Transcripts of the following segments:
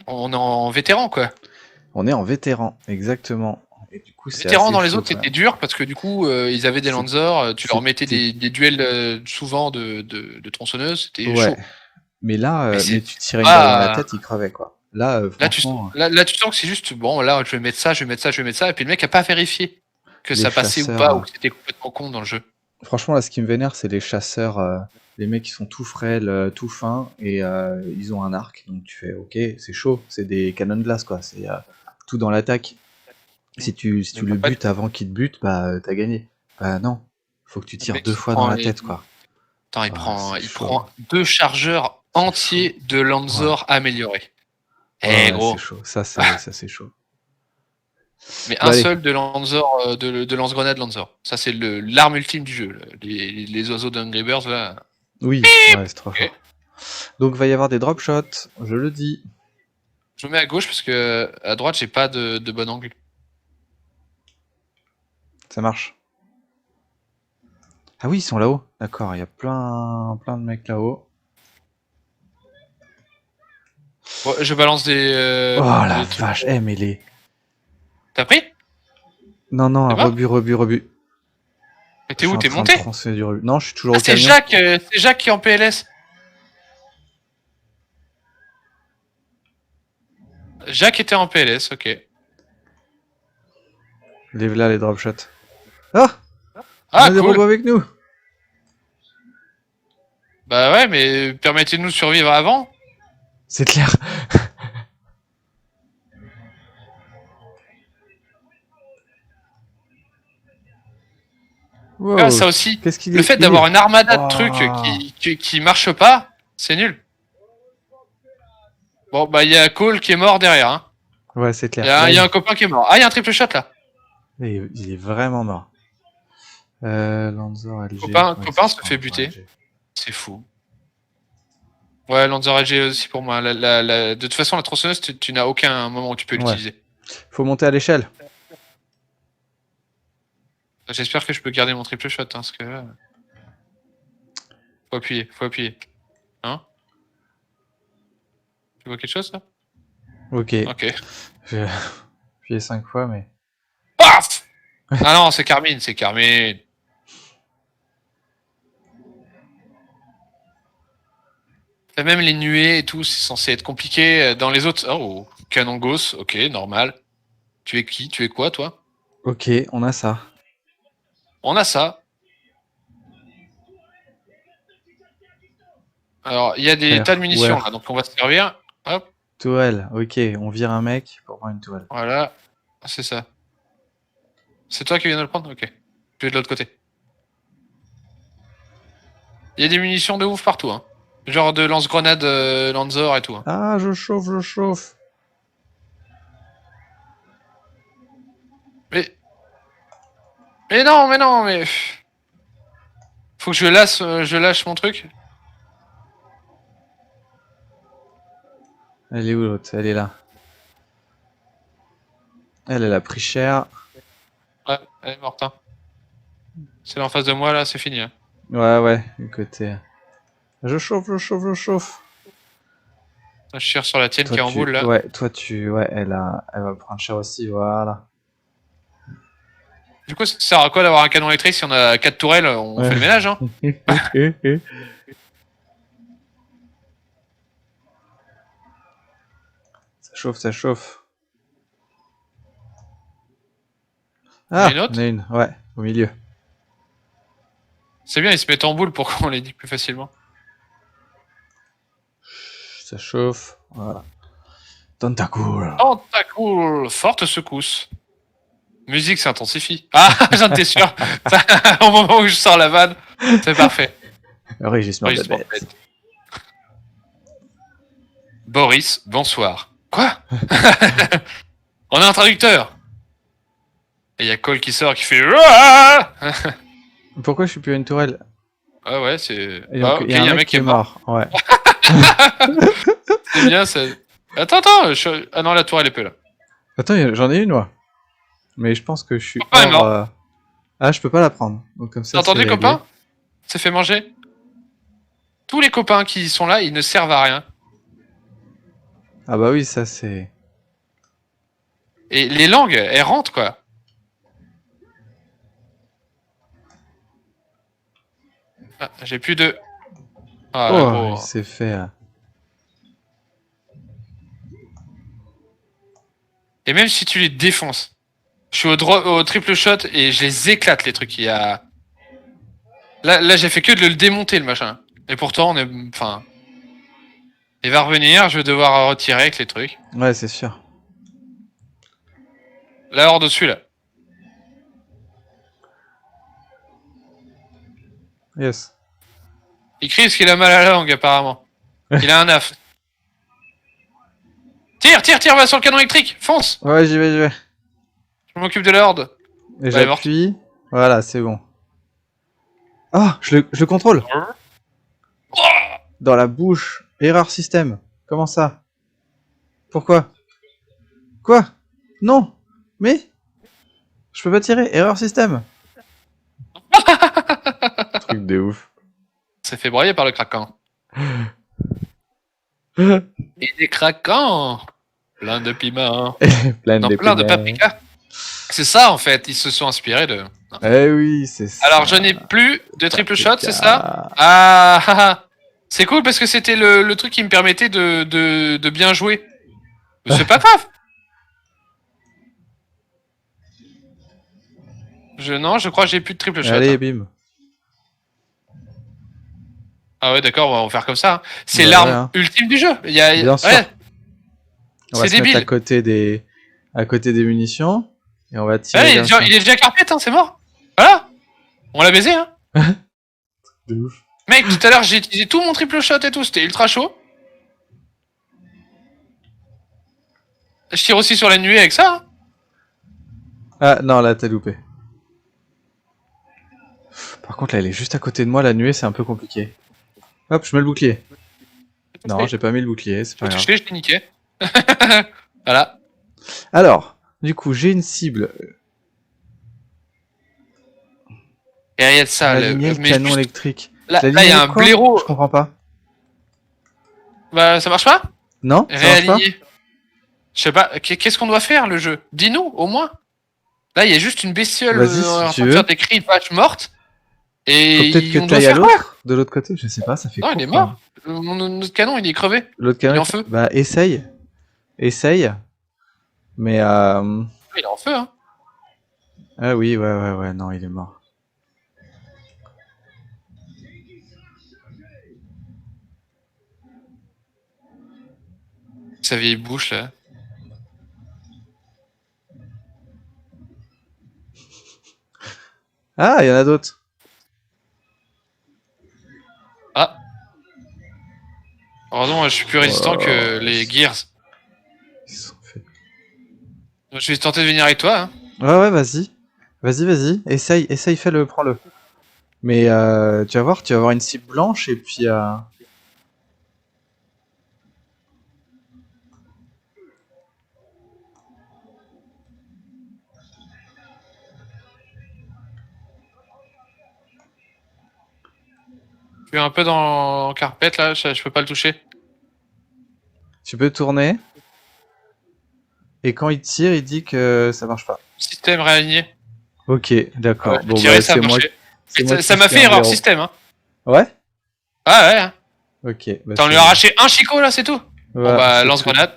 On est en vétéran, quoi. On est en vétéran, exactement. Et du coup, c'est Vétéran assez dans les chaud, autres, quand c'était même. dur parce que du coup, ils avaient des C'est- Lancers, tu leur mettais c'était- des duels souvent de tronçonneuses, c'était Ouais. chaud. Mais là, Mais mais c'est tu tirais une balle dans la pas. tête, il crevait, quoi. Là, franchement, Là, tu sens que c'est juste, bon, là, je vais mettre ça, je vais mettre ça, je vais mettre ça, et puis le mec a pas vérifié que les ça passait ou chasseurs. pas, ou que c'était complètement con dans le jeu. Franchement, là, ce qui me vénère, c'est les chasseurs, les mecs qui sont tout frêles, tout fins, et ils ont un arc. Donc tu fais, ok, c'est chaud, c'est des canons de glace, quoi. C'est tout dans l'attaque. Si tu le butes avant qu'il te bute, bah t'as gagné. Bah non, faut que tu Le tires mec, 2 fois dans la tête, quoi. Attends, C'est il chaud. prend 2 chargeurs C'est entiers de Lanzor améliorés. Ouais, Gros. c'est chaud. Ça, c'est chaud. Mais Bah un allez. seul de Lanzor, de lance-grenade Lanzor. Ça, c'est l'arme ultime du jeu. Là. Les oiseaux d'Angry Birds, là. Oui, ouais, c'est trop fort. Donc va y avoir des drop shots, je le dis. Je me mets à gauche parce que à droite, j'ai pas de bon angle. Ça marche. Ah oui, ils sont là-haut. D'accord, il y a plein de mecs là-haut. Bon, je balance Oh la des trucs. vache, mais les... T'as pris? Non, non, C'est mort rebut. Mais Je t'es suis où? en T'es train de monté? transférer du rebut. Non, je suis toujours Ah, au camion. c'est Jacques qui est en PLS. Jacques était en PLS, ok. Lève là les drop shots. Ah, on Ah, a des cool. robots avec nous. Bah ouais, mais permettez-nous de survivre avant. C'est clair. Ah, Wow. ça aussi. Qu'est-ce qu'il Le est fait il d'avoir est... une armada de trucs Oh. qui marche pas, c'est nul. Bon, bah, il y a Cole qui est mort derrière, hein. Ouais, c'est clair. Il Là, y a un copain qui est mort. Ah, il y a un triple shot, là. il est vraiment mort. Lanzor LG. Copain se fait buter. C'est fou. Ouais, Lancer LG aussi pour moi. De toute façon, la tronçonneuse, tu n'as aucun moment où tu peux l'utiliser. Faut monter à l'échelle. J'espère que je peux garder mon triple shot, hein, parce que là... Faut appuyer. Hein? Tu vois quelque chose, là? Ok. Ok. J'ai appuyé 5 fois, mais... Paf! Ah non, c'est Carmine. Même les nuées et tout, c'est censé être compliqué. Dans les autres... Oh, canon gauss, ok, normal. Tu es qui? Tu es quoi, toi? Ok, on a ça. On a ça. Alors, il y a des tas de munitions, là, donc on va se servir. Hop. Tourelle, ok, on vire un mec pour prendre une tourelle. Voilà, c'est ça. C'est toi qui viens de le prendre? Ok. Je vais de l'autre côté. Il y a des munitions de ouf partout, hein. Genre de lance-grenade Lanzor et tout. Hein. Ah, je chauffe. Mais non, mais... Faut que je lâche mon truc. Elle est où l'autre? Elle est là. Elle a pris cher. Ouais, elle est morte. Hein. C'est en face de moi, là, c'est fini. Hein. Ouais, du côté. Je chauffe. Je tire sur la tienne qui est en boule, là. Ouais, elle va prendre cher aussi, voilà. Du coup, ça sert à quoi d'avoir un canon électrique si on a 4 tourelles? On fait le ménage, hein. Ça chauffe. Ah, Une autre? on a une, ouais, au milieu. C'est bien, ils se mettent en boule pour qu'on les dit plus facilement. Ça chauffe, voilà. Tentacool. Forte secousse. Musique s'intensifie. Ah, j'en étais sûr. Au moment où je sors la vanne, c'est parfait. Régissement de bête. Boris, bonsoir. Quoi? On a un traducteur. Et il y a Cole qui sort qui fait... Pourquoi je suis plus à une tourelle? Ah ouais, c'est... Et donc, il y a un mec qui est mort. Ouais. C'est bien, ça... Attends, Ah non, la tourelle est peu là. Attends, j'en ai une, moi. Mais je pense que je suis Copain est mort. Ah, je peux pas la prendre. Donc comme ça, t'as entendu, copain? C'est fait manger. Tous les copains qui sont là, ils ne servent à rien. Ah bah oui, ça c'est... Et les langues, elles rentrent, quoi. Ah, j'ai plus de... Ah, là, Oh, il gros. s'est fait... Et même si tu les défonces, je suis au triple shot et je les éclate, les trucs. Il y a... Là j'ai fait que de le démonter, le machin. Et pourtant, on est... Enfin... Il va revenir, je vais devoir retirer avec les trucs. Ouais, c'est sûr. Là, hors dessus, là. Yes. Il crie parce qu'il a mal à la langue, apparemment. Il a un af. Tire, va sur le canon électrique, fonce. Ouais, j'y vais. Je m'occupe de la horde. Et Elle est morte. j'appuie. Voilà, c'est bon. Ah, je le contrôle. Dans la bouche. Erreur système. Comment ça? Pourquoi? Quoi? Non. Mais je peux pas tirer. Erreur système. Truc de ouf. Ça fait broyer par le craquant. Et des craquants. Plein de piment. Plein Non, de plein de piments. paprika. C'est ça, en fait. Ils se sont inspirés de... Non. Eh oui, c'est ça. Alors, je n'ai plus de triple shot, Paprika. c'est ça? Ah, c'est cool parce que c'était le truc qui me permettait de bien jouer. Mais c'est pas grave. Non, je crois que j'ai plus de triple shot. Allez, Hein. bim. Ah ouais, d'accord, on va faire comme ça. Hein. C'est Bah l'arme ouais, hein. ultime du jeu. Bien sûr. Ouais, On va c'est se mettre débile. à côté des munitions. Et on va tirer. Ouais, comme ça. il est déjà carpette, hein, c'est mort. Voilà. On l'a baisé, hein. De ouf. Mec, tout à l'heure, j'ai utilisé tout mon triple shot et tout. C'était ultra chaud. Je tire aussi sur la nuée avec ça. Hein. Ah non, là t'as loupé. Par contre, là, elle est juste à côté de moi, la nuée, c'est un peu compliqué. Hop, je mets le bouclier. Non, j'ai pas mis le bouclier, c'est pas grave. Je t'ai niqué. Voilà. Alors, du coup, j'ai une cible. Derrière de ça, Aligner le canon juste... électrique. Là, il y a un quoi? blaireau. Je comprends pas. Bah, ça marche pas? Non, ça marche pas. Réaligner. Je sais pas, qu'est-ce qu'on doit faire, le jeu? Dis-nous, au moins. Là, il y a juste une bestiole Vas-y, en si tu train de veux. faire des cris de vache morte. Faut Et peut-être que on doit t'ailles à faire quoi? l'autre, de l'autre côté, je sais pas, ça fait Non, court, il est quoi. mort. Notre canon, il est crevé. L'autre canon Il est en feu. Bah, essaye. Mais Il est en feu, hein. ah oui, ouais, non, il est mort. Sa vieille bouche, là. Ah, il y en a d'autres. Ah. Heureusement, je suis plus résistant que les Gears. Ils se sont fait... Donc, je vais tenter de venir avec toi, hein. Ouais, vas-y. Vas-y. Essaye, fais-le, prends-le. Mais tu vas voir une cible blanche et puis... Je suis un peu dans carpet, là, je peux pas le toucher. Tu peux tourner. Et quand il tire, il dit que ça marche pas. Système réaligné. Ok, d'accord. Ouais, Bon, tirer, bah, ça a c'est moi. marché. C'est moi Ça qui m'a suis fait un erreur blaireau. système, hein. Ouais. Ah ouais, hein. Ok. Bah, T'en lui as arraché un chicot, là, c'est tout. Ouais, Bon, bah, c'est lance-grenade.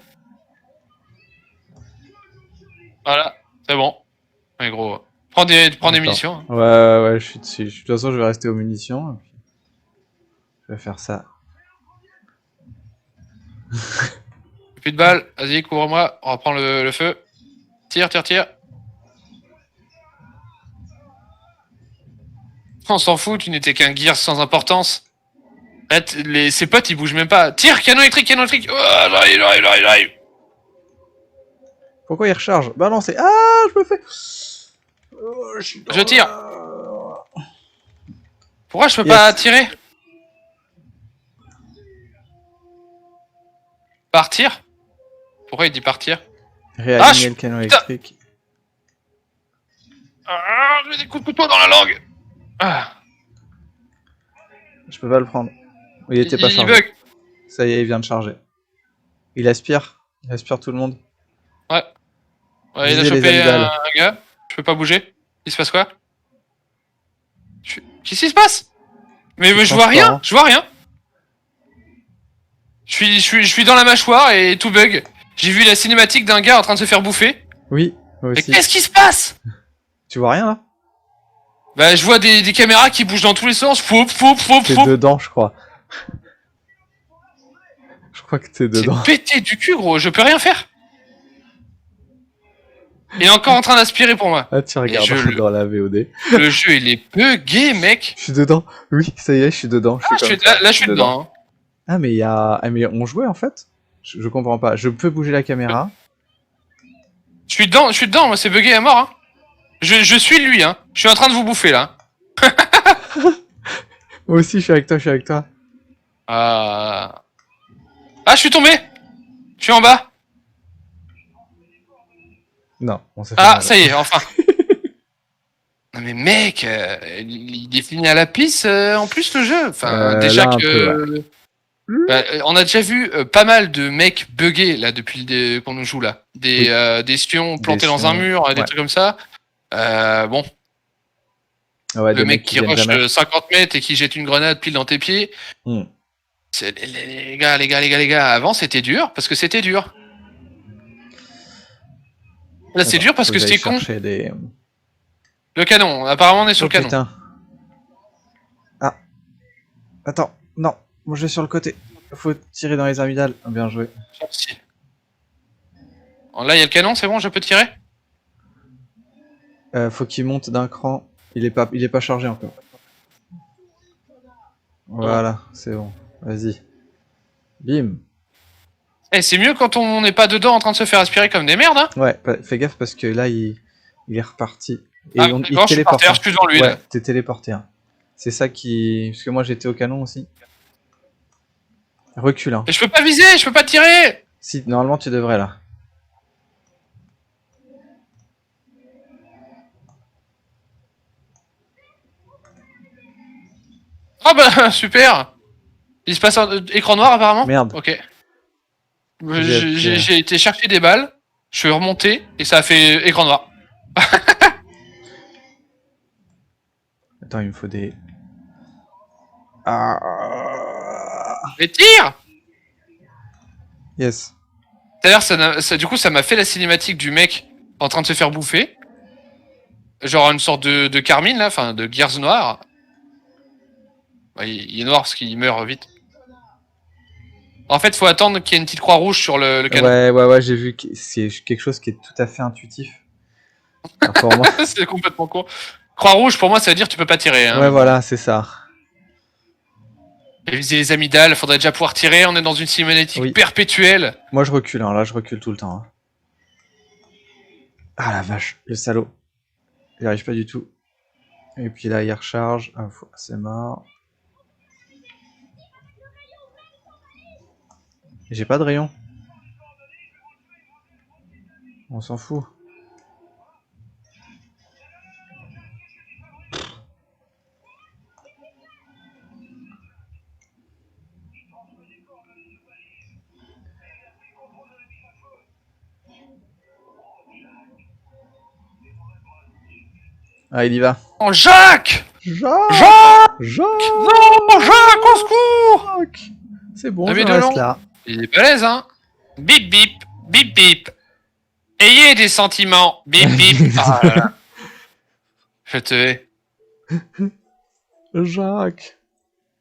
Voilà, c'est bon. Mais gros, prends des munitions. Hein. Ouais, je suis dessus. De toute façon, je vais rester aux munitions. Et puis... je vais faire ça. Plus de balles, vas-y, couvre-moi, on reprend le feu. Tire. On s'en fout, tu n'étais qu'un gear sans importance. Là, ses potes, ils bougent même pas. Tire, canon électrique. Oh, j'arrive. Pourquoi il recharge? Bah non, c'est... Ah, je me fais... Oh, Je tire. Pourquoi je peux pas tirer? Partir? Pourquoi il dit partir? Réaligner le canon électrique. Ah, j'ai des coups de couteau dans la langue. Ah. Je peux pas le prendre. Il était pas chargé. Bug. Ça y est, il vient de charger. Il aspire. Respire tout le monde. Ouais. Ouais, il a Visez les chopé amygdales. un gars. Je peux pas bouger. Il se passe quoi? Qu'est-ce qui se passe? Mais C'est je vois rien, transparent. je vois rien. Je suis dans la mâchoire et tout bug. J'ai vu la cinématique d'un gars en train de se faire bouffer. Oui, moi Mais aussi. qu'est-ce qui se passe? Tu vois rien là? Bah, je vois des caméras qui bougent dans tous les sens. Foup, foup, foup, T'es foup. dedans, je crois. Je crois que t'es C'est dedans. pété du cul, gros. Je peux rien faire. Il est encore en train d'aspirer pour moi. Ah, tu Et regardes dans la VOD. le jeu, il est bugué, mec. Je suis dedans. Oui, ça y est, je suis dedans. Ah, là, je suis dedans. Hein. Ah, mais il y a. Ah, mais on jouait en fait? Je comprends pas. Je peux bouger la caméra. Je suis dedans, moi, c'est bugué à mort. Hein. Je suis lui, hein. Je suis en train de vous bouffer, là. Moi aussi, je suis avec toi. Ah, je suis tombé. Je suis en bas. Non, on s'est fait Ah, mal. ça y est, enfin. Non mais mec, il est fini à la pisse en plus le jeu. Enfin, déjà là, un que... peu, Bah, on a déjà vu pas mal de mecs buggés là depuis qu'on nous joue là. Des espions plantés dans un mur, des ouais. trucs comme ça. Bon, Ouais, le mec qui viennent rush jamais. 50 mètres et qui jette une grenade pile dans tes pieds. Hmm. Les gars, avant c'était dur parce que c'était dur. Là c'est dur parce Faut que j'aille c'était con. chercher des... Le canon, apparemment on est sur Oh le canon. putain. Ah. Attends, non. Moi je vais sur le côté. Faut tirer dans les amygdales. Bien joué. Merci. Là il y a le canon, c'est bon, je peux tirer? Faut qu'il monte d'un cran. Il est pas chargé encore. Voilà, c'est bon. Vas-y. Bim. Eh, c'est mieux quand on n'est pas dedans en train de se faire aspirer comme des merdes, hein. Ouais, fais gaffe parce que là il est reparti. Et Ah, il d'accord, je suis par téléporte. terre, je suis devant lui, ouais, là. t'es téléporté. Hein. C'est ça qui... Parce que moi j'étais au canon aussi. Recule. Hein. Et je peux pas viser, je peux pas tirer. Si, normalement tu devrais là. Oh bah, super. Il se passe un écran noir, apparemment. Merde. Ok. J'ai été chercher des balles, je suis remonté, et ça a fait écran noir. Attends, il me faut des... Ah. Mais tire. Yes. C'est-à-dire, du coup, ça m'a fait la cinématique du mec en train de se faire bouffer. Genre une sorte de Carmine, là, enfin, de Gears noir. Ouais, il est noir parce qu'il meurt vite. En fait, faut attendre qu'il y ait une petite croix rouge sur le canon. Ouais, j'ai vu que c'est quelque chose qui est tout à fait intuitif. Enfin, pour moi. C'est complètement con. Croix rouge, pour moi, ça veut dire que tu peux pas tirer. Hein. Ouais, voilà, c'est ça. Et viser les amygdales, faudrait déjà pouvoir tirer, on est dans une cinématique perpétuelle. Moi, je recule, hein. Là, je recule tout le temps. Hein. Ah la vache, le salaud. Il arrive pas du tout. Et puis là, il recharge. Ah, c'est mort. J'ai pas de rayon. On s'en fout. Ah, il y va. Oh, Jacques! Jacques! Non, Jacques, au secours! C'est bon, je reste là. Il est balèze, hein? Bip, bip, bip, bip. Ayez des sentiments. Bip, bip. Ah là là. Je te hais. Jacques.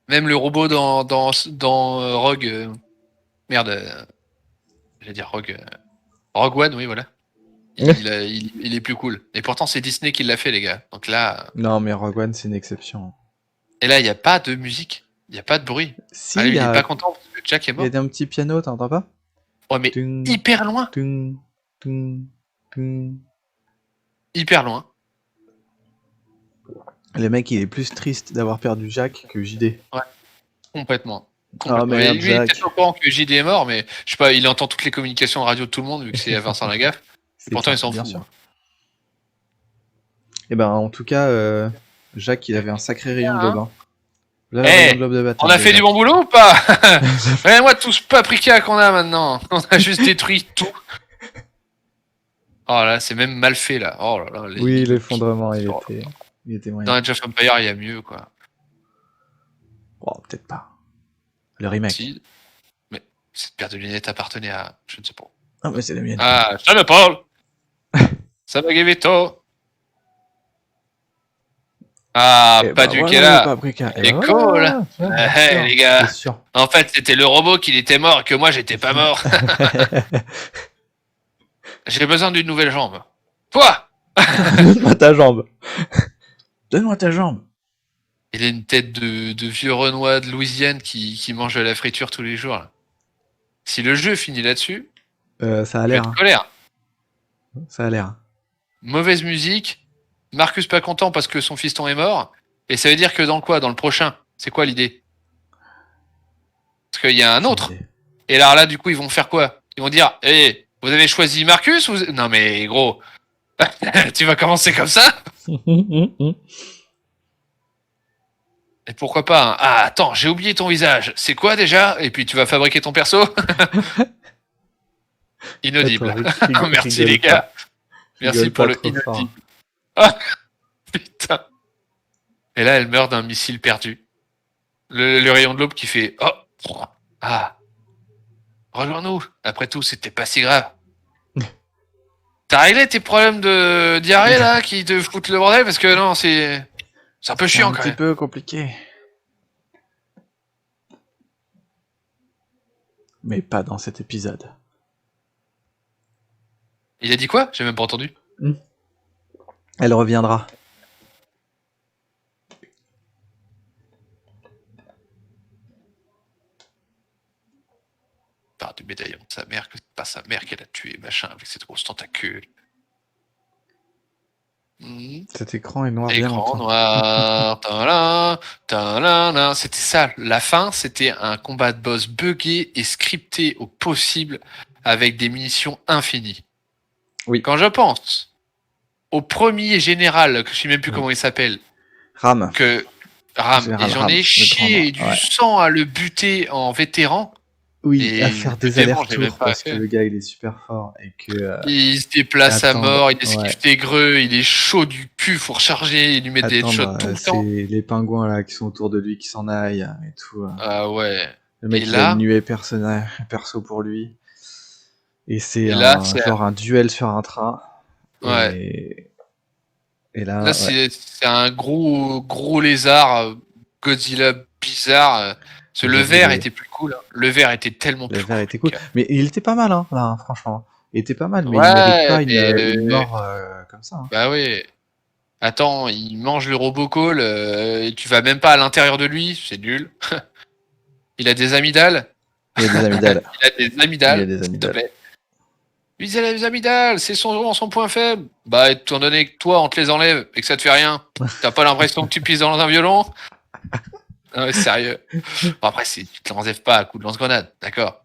Même le robot dans Rogue... merde. J'allais dire Rogue... Rogue One, oui, voilà. Il est plus cool. Et pourtant, c'est Disney qui l'a fait, les gars. Donc là... Non, mais Rogue One, c'est une exception. Et là, il n'y a pas de musique. Il n'y a pas de bruit. Si, il est pas content parce que Jack est mort. Il y a un petit piano, t'entends pas? Ouais, mais hyper loin. Hyper loin. Le mec, il est plus triste d'avoir perdu Jack que JD. Ouais, complètement. Ah, merde, lui, il est peut-être au courant que JD est mort, mais je sais pas, il entend toutes les communications radio de tout le monde, vu que c'est Vincent Lagaffe. Et pourtant, il s'en fout. Sûr. Et ben, en tout cas, Jacques, il avait un sacré rayon de bobin. Là, Eh, rayon de globe de bataille. on a fait déjà. du bon boulot ou pas? Regardez-moi tout ce paprika qu'on a maintenant. On a juste détruit tout. Oh là, c'est même mal fait là. Oh là là. Oui, l'effondrement, il sur- était Dans moyen. Age of Empire, il y a mieux quoi. Oh, peut-être pas. Le remake. Si. Mais cette paire de lunettes appartenait à. Je ne sais pas. Ah, mais c'est la mienne. Ah, je le parle. Ça va Gavito. Ah, Et pas bah du voilà, Kela. le paprika. Et C'est bah cool. voilà, tu vois, bien Eh, sûr, les gars. c'est sûr. En fait, c'était le robot qui était mort et que moi, j'étais pas mort. J'ai besoin d'une nouvelle jambe. Quoi? Donne-moi ta jambe. Donne-moi ta jambe. Il a une tête de vieux Renoir de Louisiane qui mange de la friture tous les jours. Là. Si le jeu finit là-dessus, Ça a je vais l'air. être Hein. colère. Ça a l'air. Mauvaise musique. Marcus pas content parce que son fiston est mort. Et ça veut dire que dans quoi? Dans le prochain? C'est quoi l'idée? Parce qu'il y a un autre. Et alors là, du coup, ils vont faire quoi? Ils vont dire, eh, vous avez choisi Marcus ou... Non mais gros, tu vas commencer comme ça? Et pourquoi pas hein. Ah, attends, j'ai oublié ton visage. C'est quoi déjà? Et puis tu vas fabriquer ton perso? Inaudible. Attends, Merci les gars. Merci pour le inaudible. Ah, putain. Et là, elle meurt d'un missile perdu. Le rayon de l'aube qui fait oh ah rejoins-nous. Après tout, c'était pas si grave. T'as réglé tes problèmes de diarrhée là qui te foutent le bordel parce que non, c'est un peu chiant un quand petit même. peu compliqué. Mais pas dans cet épisode. Il a dit quoi? J'ai même pas entendu. Elle reviendra. Par du médaillon de sa mère, que c'est pas sa mère qu'elle a tué, machin, avec ses grosses tentacules. Cet écran est noir bien Écran longtemps. noir, ta-la, ta-la-la. C'était ça. La fin, c'était un combat de boss buggé et scripté au possible avec des munitions infinies. Oui. Quand je pense au premier général, que je sais même plus comment il s'appelle, Ram. que Ram, Général et j'en Ram, ai le chié grand, ouais. du sang à le buter en vétéran. Oui, et à faire des évidemment, je l'ai même allers-retours pas parce fait. que le gars il est super fort et que. Il se déplace à attendre, mort, il esquive ouais. tes greux, il est chaud du cul, faut recharger, il lui met des headshots tout le c'est temps. les pingouins là qui sont autour de lui qui s'en aillent et tout. Ah ouais. Le mec Et il là- a une nuée perso pour lui. Et c'est Et là, c'est- genre un duel sur un train. Ouais. Et là, Là, c'est un gros lézard Godzilla bizarre. Parce que le J'avoue, vert était plus cool. Hein. Le vert était tellement le plus vert cool. était cool. Mais il était pas mal, hein, là, franchement. Il était pas mal, mais Ouais, il mérite pas mais- une mort comme ça. Hein. Bah oui. Attends, il mange le Robocall et tu vas même pas à l'intérieur de lui, c'est nul. Il a des amygdales. Il y a des amygdales. Il a des amygdales. Il y a des s'il te amygdales. plaît. Lui, il a des amygdales, c'est son point faible. Bah, étant donné que toi, on te les enlève et que ça te fait rien, t'as pas l'impression que tu pisses dans un violon? Non, mais sérieux. Bon, après, tu te l'enlèves pas à coup de lance-grenade, d'accord.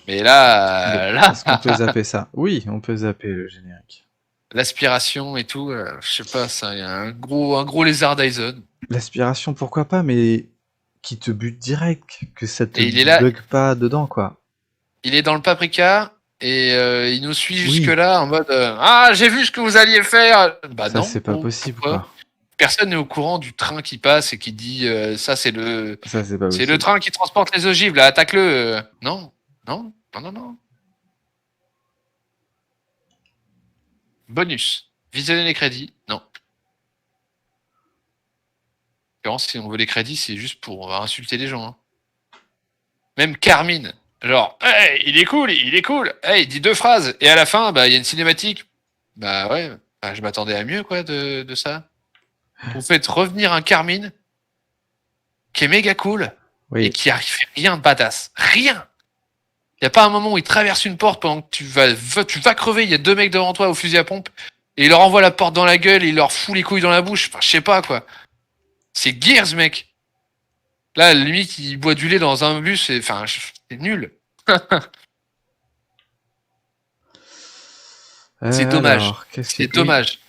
Mais là, Est-ce qu'on peut zapper ça? Oui, on peut zapper le générique. l'aspiration et tout, je sais pas, ça, il y a un gros lézard Dyson. L'aspiration, pourquoi pas, mais qui te bute direct, que ça te Et il est là. bug pas dedans, quoi. Il est dans le paprika et il nous suit Oui. jusque-là en mode ah, j'ai vu ce que vous alliez faire. Bah Ça, non, c'est pas bon, possible, pourquoi quoi. Personne n'est au courant du train qui passe et qui dit ça c'est le Ça, c'est pas c'est possible. le train qui transporte les ogives là, attaque-le. Non. Bonus. Visionner les crédits. Non. Si on veut les crédits, c'est juste pour insulter les gens. Hein. Même Carmine. Genre, hey, il est cool. Hey, il dit 2 phrases. Et à la fin, bah, il y a une cinématique. Bah ouais, bah, je m'attendais à mieux, quoi, de ça. Vous faites revenir un Carmine qui est méga cool et Oui, qui a fait rien de badass. Rien. Il n'y a pas un moment où il traverse une porte pendant que tu vas crever, il y a 2 mecs devant toi au fusil à pompe et il leur envoie la porte dans la gueule et il leur fout les couilles dans la bouche. Enfin, je sais pas, quoi. C'est Gears, mec. Là, limite, il boit du lait dans un bus, enfin, c'est nul. C'est dommage. alors, qu'est-ce C'est que- dommage.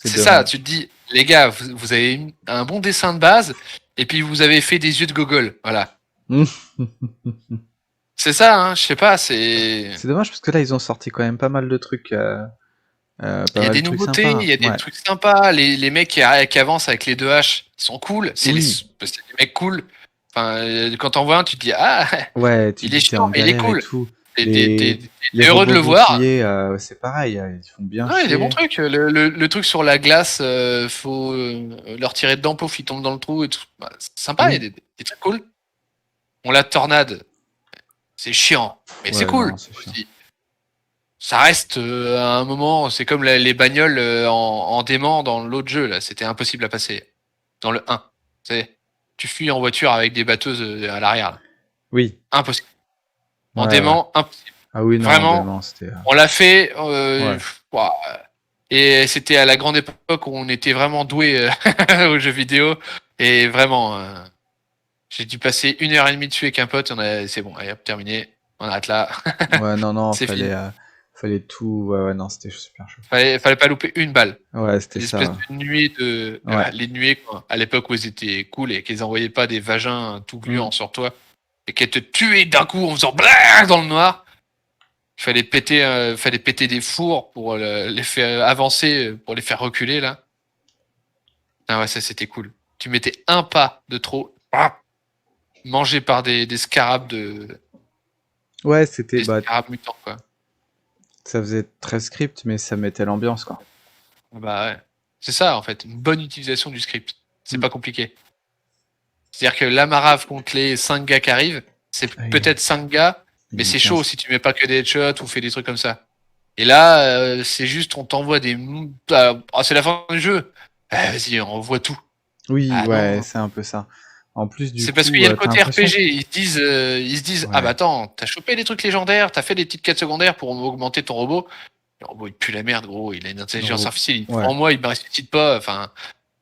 oui, C'est ça, tu te dis, les gars, vous avez un bon dessin de base, et puis vous avez fait des yeux de gogol, voilà. C'est ça, hein, je sais pas, c'est... C'est dommage parce que là, ils ont sorti quand même pas mal de trucs, pas Il y a mal des de trucs nouveautés, sympas. il y a des Ouais. trucs sympas, les mecs qui avancent avec les deux haches, ils sont cool, c'est Oui. des mecs cool. Enfin, quand t'en vois un, tu te dis, ah, Ouais, tu il te est dis t'es chiant, en mais il est galère et cool. tout. T'es Les, les heureux de robots le voir. boucliers, c'est pareil, ils font bien Non, il y a des bons chier. trucs. Le truc sur la glace, faut leur tirer dedans, pouf, ils tombent dans le trou et tout. Bah, c'est sympa, il y a Oui. des trucs cool. On la tornade, c'est chiant, mais c'est Ouais, cool non, c'est chiant. aussi. Ça reste à un moment, c'est comme les bagnoles en dément dans l'autre jeu, là. C'était impossible à passer. Dans le 1. Tu fuis en voiture avec des batteuses à l'arrière, là. Oui. Impossible. En Ouais, ouais. dément, impossible. Ah oui, non, Vraiment, Dément, c'était. on l'a fait. Ouais. Ouah. Et c'était à la grande époque où on était vraiment doué aux jeux vidéo. Et vraiment, j'ai dû passer 1 heure et demie dessus avec un pote. C'est bon, allez hop, terminé. On arrête là. Ouais, non, non, C'est fini. fallait tout. Ouais, ouais, non, c'était super chaud. Fallait pas louper une balle. Ouais, c'était Une ça. espèce de nuée de. Ouais. Les nuées, quoi. À l'époque où ils étaient cool et qu'ils envoyaient pas des vagins tout gluants sur toi. Et qu'elles te tuaient d'un coup en faisant blague dans le noir. Il fallait péter des fours pour les faire avancer, pour les faire reculer, là. Ah ouais, ça c'était cool. Tu mettais un pas de trop, mangé par des scarabs Ouais, c'était. des Bah, scarabs mutants, quoi. ça faisait très script, mais ça mettait l'ambiance, quoi. Bah ouais. C'est ça, en fait. Une bonne utilisation du script. C'est Mm. pas compliqué. C'est-à-dire que la marave contre les 5 gars qui arrivent, c'est Ah oui, peut-être 5 gars, mais c'est chaud 15. si tu mets pas que des headshots ou fais des trucs comme ça. Et là, c'est juste, on t'envoie des... c'est la fin du jeu. Vas-y, on voit tout. Oui, Ah ouais, non. c'est un peu ça. En plus, du C'est parce qu'il y coup, a le t'as côté l'impression. RPG. Ils se disent, ah bah Ouais. attends, t'as chopé des trucs légendaires, t'as fait des petites quêtes secondaires pour augmenter ton robot. Le robot il pue la merde, gros. Il a une intelligence artificielle. Il Ouais. prend moi, il me ressuscite pas. Enfin,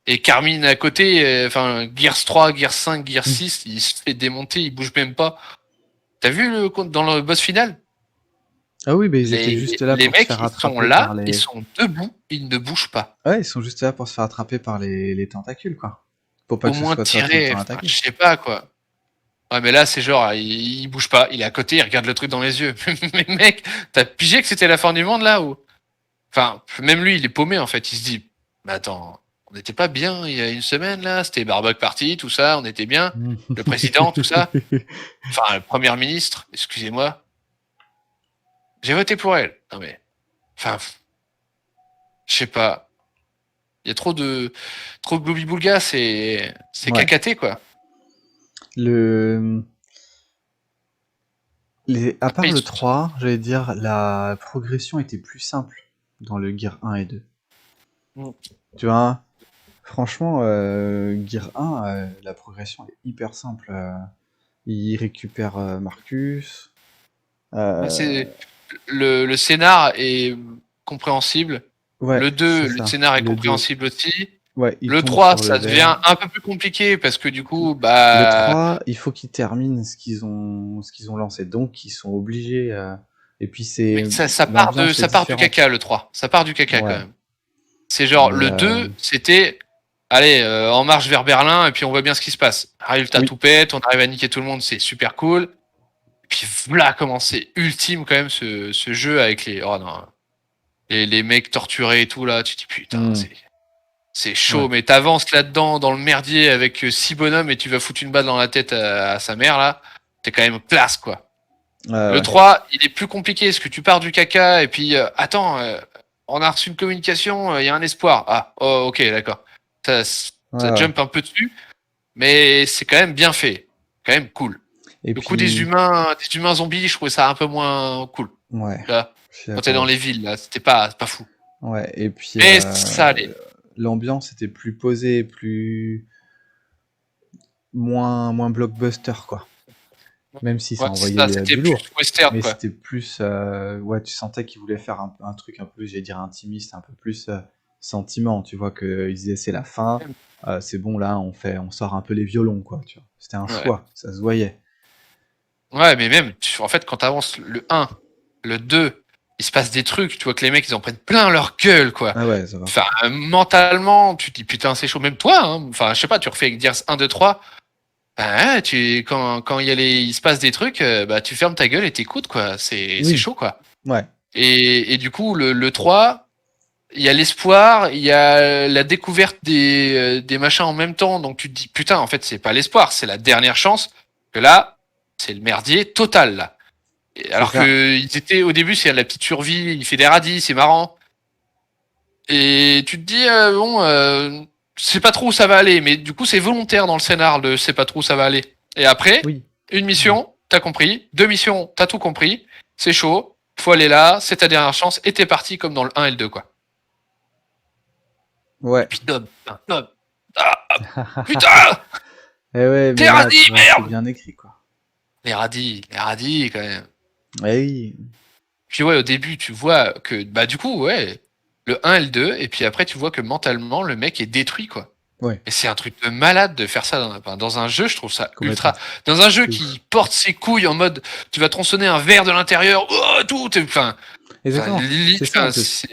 et Carmine à côté, enfin Gears 3, Gears 5, Gears 6, il se fait démonter, il bouge même pas. T'as vu dans le boss final? Ah oui, mais ils étaient Les, juste là les pour se mecs, faire ils sont attraper par là, ils les. sont debout, ils ne bougent pas. Ouais, ils sont juste là pour se faire attraper par les tentacules, quoi. Pour pas Au que ce moins soit toi tout le tirer, temps enfin, attaqué. je sais pas quoi. Ouais, mais là, c'est genre, il bouge pas, il est à côté, il regarde le truc dans les yeux. Mais mec, t'as pigé que c'était la fin du monde là ou? Enfin, même lui, il est paumé en fait. Il se dit, mais attends, on n'était pas bien il y a une semaine là, c'était Barbecue Party, tout ça, on était bien. Le président, tout ça. Enfin, le premier ministre, excusez-moi. J'ai voté pour elle. Non mais, enfin, je sais pas. Il y a trop de gloubi-boulga, c'est Ouais. cacaté quoi. Le. À part Après, le 3, j'allais dire, la progression était plus simple dans le Gear 1 et 2. Mm. Tu vois, franchement, Gear 1, la progression est hyper simple. Il récupère Marcus. C'est le scénar est compréhensible. Ouais, Le 2, c'est le ça. scénar est Le 2, compréhensible aussi. ouais, il Le tombe 3, sur le ça devient verre. un peu plus compliqué parce que du coup, Le bah, 3, il faut qu'ils terminent ce qu'ils ont lancé. Donc, ils sont obligés. Et puis, mais c'est l'ambiance est ça part du différente. caca le 3. Ça part du caca quand Ouais. même. C'est genre Mais le 2, c'était allez, en marche vers Berlin et puis on voit bien ce qui se passe. Résultat oui. tout pète, on arrive à niquer tout le monde, c'est super cool. Et puis voilà comment c'est ultime quand même ce jeu avec les oh non, les mecs torturés et tout là, tu te dis putain, c'est chaud, Ouais. mais t'avances là-dedans dans le merdier avec 6 bonhommes et tu vas foutre une balle dans la tête à sa mère là, t'es quand même classe quoi. Le Ouais. 3, il est plus compliqué parce que tu pars du caca et puis attends, on a reçu une communication, il y a un espoir. Ah, oh, ok, d'accord. Ça Ouais. jump un peu dessus, mais c'est quand même bien fait, quand même cool. Et Le coup des puis, humains zombies, je trouvais ça un peu moins cool. ouais. Là, Je suis quand t'es d'accord dans les aussi. villes, là, c'était pas fou. Ouais. Et puis, Mais ça allait. l'ambiance était plus posée, plus moins blockbuster, quoi. Même si ça Ouais, c'est envoyait ça, c'était du plus lourd. western Mais quoi. c'était plus, ouais, tu sentais qu'ils voulaient faire un truc un peu, j'allais dire intimiste, un peu plus sentiment. Tu vois qu'ils disaient c'est la fin, c'est bon là, on sort un peu les violons, quoi. Tu vois, c'était un Ouais. choix, ça se voyait. Ouais, mais même, en fait, quand t'avances le 1, le 2 il se passe des trucs, tu vois que les mecs ils en prennent plein leur gueule, quoi. Ah ouais, ça va. Enfin, mentalement, tu te dis putain, c'est chaud. Même toi, hein. Enfin, je sais pas, tu refais avec Gears 1, 2, 3. Bah, ouais, quand il se passe des trucs, bah, tu fermes ta gueule et t'écoutes, quoi. C'est Oui. chaud, quoi. Ouais. Et du coup, le 3, il y a l'espoir, il y a la découverte des machins en même temps. Donc tu te dis putain, en fait, c'est pas l'espoir, c'est la dernière chance. Que là, c'est le merdier total, là. Alors ça. que ils étaient au début, c'est la petite survie, il fait des radis, c'est marrant. Et tu te dis bon, c'est pas trop où ça va aller, mais du coup c'est volontaire dans le scénar de c'est pas trop où ça va aller. Et après, Oui. une mission, t'as compris, 2 missions, t'as tout compris, c'est chaud, faut aller là, c'est ta dernière chance, et t'es parti comme dans le 1 et le 2, quoi. Ouais. Puis putain, Eh ouais, mais les là, radis, tu vois, c'est merde. bien écrit, quoi. Les radis quand même. Eh oui. Puis ouais, au début, tu vois que, bah du coup, ouais, le 1 et le 2, et puis après, tu vois que mentalement, le mec est détruit, quoi. Ouais. Et c'est un truc de malade de faire ça dans un jeu, je trouve ça Complètement. ultra. Dans un jeu C'est qui porte ses couilles en mode, tu vas tronçonner un verre de l'intérieur, oh, tout, Exactement. C'est ça, en plus.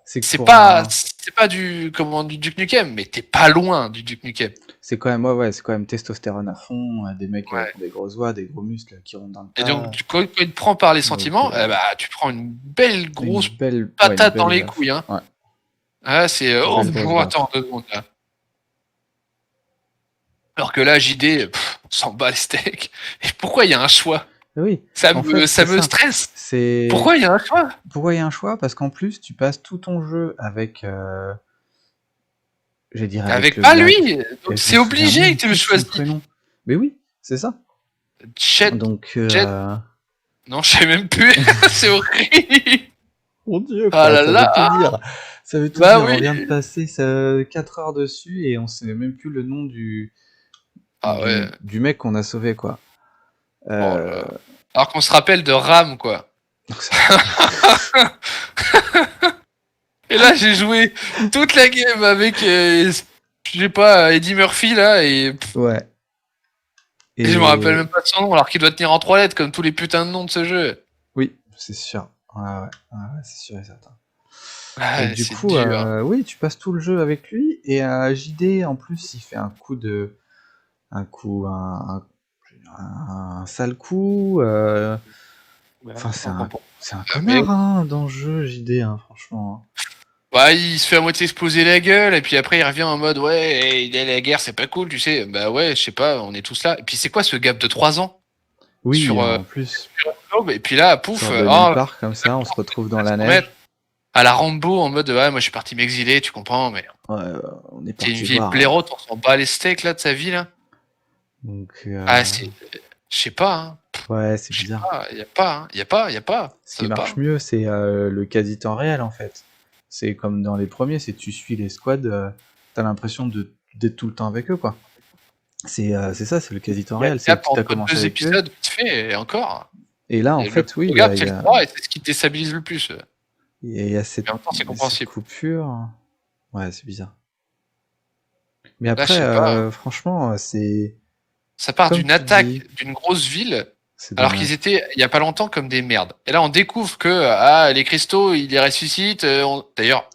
C'est que c'est pour pas, un... c'est pas du Duke Nukem, mais t'es pas loin du Duke Nukem. C'est quand même, ouais, c'est quand même testostérone à fond, des mecs Ouais. qui ont des grosses voix, des gros muscles qui rentrent dans le Et donc, tas. quand il te prend par les Donc, sentiments, eh bah, tu prends une belle grosse une belle patate dans les baffe. couilles, hein. Ouais. Ah, c'est, Une oh, belle grosse bon, baffe. attends 2 secondes, là. Alors que là, JD, on s'en bat les steaks. Et pourquoi il y a un choix? Oui. Ça En me, fait, ça c'est me ça. stresse. C'est... Pourquoi il y a un choix? Pourquoi il y a un choix? Parce qu'en plus, tu passes tout ton jeu avec... je dirais avec le pas gars... lui. Et Donc je c'est me souviens obligé même que tu plus me de son choisis. prénom. Mais oui, c'est ça. Chet. Donc... Non, je sais même plus. C'est horrible. Mon Dieu, Ah quoi, là ça là. veut tout dire. Ça veut tout Bah dire. On oui. vient de passer 4 heures dessus et on sait même plus le nom Ah ouais. du mec qu'on a sauvé, quoi. Oh là là. Alors qu'on se rappelle de Ram, quoi. Et là, j'ai joué toute la game avec, je sais pas, Eddie Murphy, là, et Ouais. et je me rappelle même pas de son nom, alors qu'il doit tenir en 3 lettres, comme tous les putains de noms de ce jeu. Oui, c'est sûr. Ouais, c'est sûr et certain. Ah, Et du c'est coup, dur. oui, tu passes tout le jeu avec lui, et JD, en plus, il fait un sale coup. Enfin, c'est un Mais connard, hein, dans le jeu, JD, hein, franchement. bah, il se fait à moitié exploser la gueule, et puis après il revient en mode ouais, la guerre c'est pas cool, tu sais. Bah ouais, je sais pas, on est tous là. Et puis c'est quoi ce gap de 3 ans Oui, sur en plus, Globe, et puis là, pouf, sort de nulle part, comme ça, on se retrouve dans la neige. à la Rambo en mode ouais, moi je suis parti m'exiler, tu comprends, mais Ouais, on est t'es parti une vieille voir. blaireaute, on s'en bat les steaks là de sa vie là. Donc, Ah, c'est. Je sais pas, hein. ouais, c'est bizarre. Y a pas, hein. Y a pas. Ce qui marche mieux, c'est le quasi-temps réel, en fait. C'est comme dans les premiers, c'est tu suis les squads, t'as l'impression d'être tout le temps avec eux, quoi. C'est ça, c'est le quasi-temps réel. C'est que t'as commencé 2 avec eux. épisodes vite fait, et encore. Et là, en fait, oui, regarde, c'est le 3, et c'est ce qui te déstabilise le plus. il y a cette, Mais en même temps, c'est compréhensible. cette coupure. Ouais, c'est bizarre. Mais Là, je après, sais pas. franchement, c'est... Ça part comme d'une tu attaque dis, d'une grosse ville, c'est alors dommage. qu'ils étaient, il y a pas longtemps, comme des merdes. Et là, on découvre que, les cristaux, ils les ressuscitent. D'ailleurs,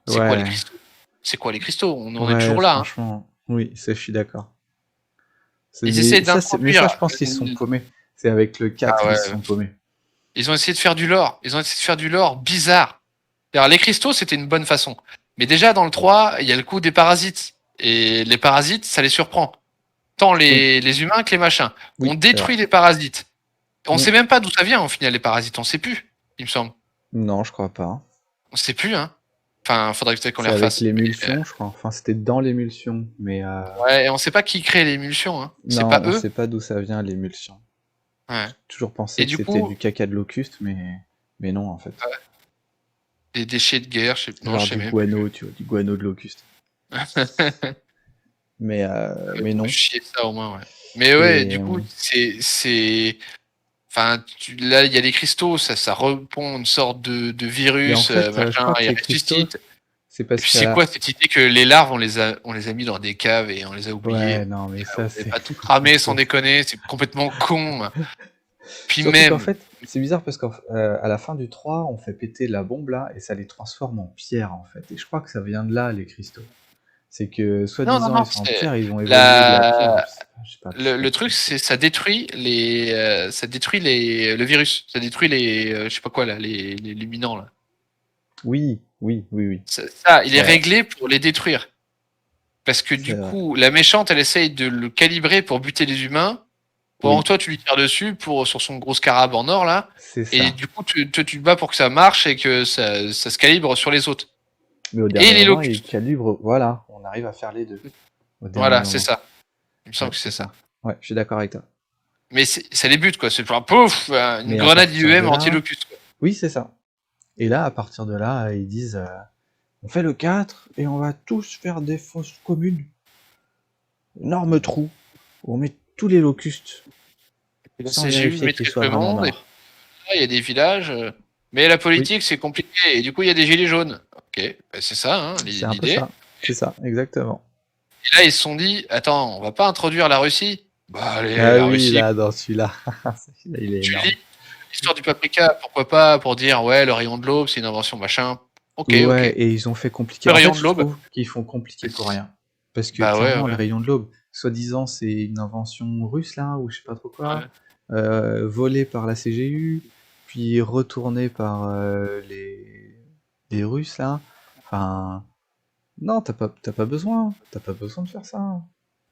c'est quoi les Ouais, cristaux? C'est quoi les cristaux? On est ouais, toujours là, hein. franchement, oui, ça, je suis d'accord. Ils essaient Mais ça, d'introduire. je pense qu'ils se sont paumés. C'est avec le 4, Ah ouais. ils se sont paumés. Ils ont essayé de faire du lore. Ils ont essayé de faire du lore bizarre. Alors, les cristaux, c'était une bonne façon. Mais déjà, dans le 3, il y a le coup des parasites. Et les parasites, ça les surprend. Tant les humains que les machins. Oui, On détruit les parasites. On Mm. sait même pas d'où ça vient, au final, les parasites. On sait plus, il me semble. Non, je crois pas. On sait plus, hein. Enfin, faudrait peut-être qu'on C'est les avec refasse. l'émulsion, je crois. Enfin, c'était dans l'émulsion, mais... Ouais, et on sait pas qui crée l'émulsion, hein. C'est non, pas on eux. sait pas d'où ça vient, l'émulsion. Ouais. J'ai toujours pensé Et que du c'était coup, du caca de locuste, mais non, en fait. des déchets de guerre, je sais non, Genre je sais du même guano, tu vois, du guano de locuste. Mais non. chier ça au moins, ouais. Mais ouais, Et, du coup, c'est. Enfin, là, il y a les cristaux, ça répond une sorte de mais en virus, fait, je machin, crois que il les cristaux, ressuscite. c'est Et parce puis qu'à c'est la... quoi cette idée que les larves, on les a mis dans des caves et on les a oubliées. Ouais, non, mais On ça, n'est c'est... pas tout cramé sans faux. déconner, c'est complètement con. Puis Surtout qu'en même, fait, c'est bizarre parce qu'à la fin du 3, on fait péter la bombe là et ça les transforme en pierre en fait. Et je crois que ça vient de là, les cristaux. C'est que, non, non, soi-disant, non, ils sont en c'est pierre, ils ont évolué de la pierre. la, Je sais pas, je sais le pas truc, trop ce que c'est c'est. ça détruit le virus, ça détruit les, je sais pas quoi là, les luminants là. Oui, oui, oui, oui. Ça, il est C'est vrai, réglé pour les détruire. Parce que c'est du vrai. coup, la méchante, elle essaye de le calibrer pour buter les humains. Pendant Oui, que toi, tu lui tires dessus sur son gros scarab en or là. c'est Et ça. du coup, tu te bats pour que ça marche et que ça se calibre sur les autres. Mais au Et dernier les moment, ils locustes. calibrent. Voilà, on arrive à faire les deux. Au dernier Voilà, c'est moment. ça. Il me semble Ouais, que c'est c'est ça. ça. Ouais, je suis d'accord avec toi. Mais ça les bute quoi. C'est genre pouf, une Mais à grenade partir de IEM là, anti-locust. Quoi. oui, c'est ça. Et là, à partir de là, ils disent on fait le 4 et on va tous faire des fosses communes. Énorme trou. Où on met tous les locustes Et la sans CGU vérifier qu'ils maîtrise soient le vraiment monde. Et morts. là, il y a des villages. Mais la Oui, politique, c'est compliqué. Et du coup, il y a des gilets jaunes. Ok, bah, c'est ça, hein, c'est un peu l'idée. ça. C'est ça, exactement. Et là, ils se sont dit, attends, on va pas introduire la Russie. Bah allez, Ah la oui, Russie. là, dans celui-là. Celui-là, il est Tu énorme. lis l'histoire du paprika, pourquoi pas, pour dire, ouais, le rayon de l'aube, c'est une invention, machin. Ok, ok. Ouais, et ils ont fait compliqué. Le En fait, rayon de je l'aube. trouve qu'ils font compliqué pour rien. Parce que Bah ouais, clairement, le ouais. rayon de l'aube, soi-disant, c'est une invention russe, là, ou je sais pas trop quoi, Ouais. volée par la CGU, puis retournée par les Russes, là. Enfin, non, t'as pas besoin. T'as pas besoin de faire ça.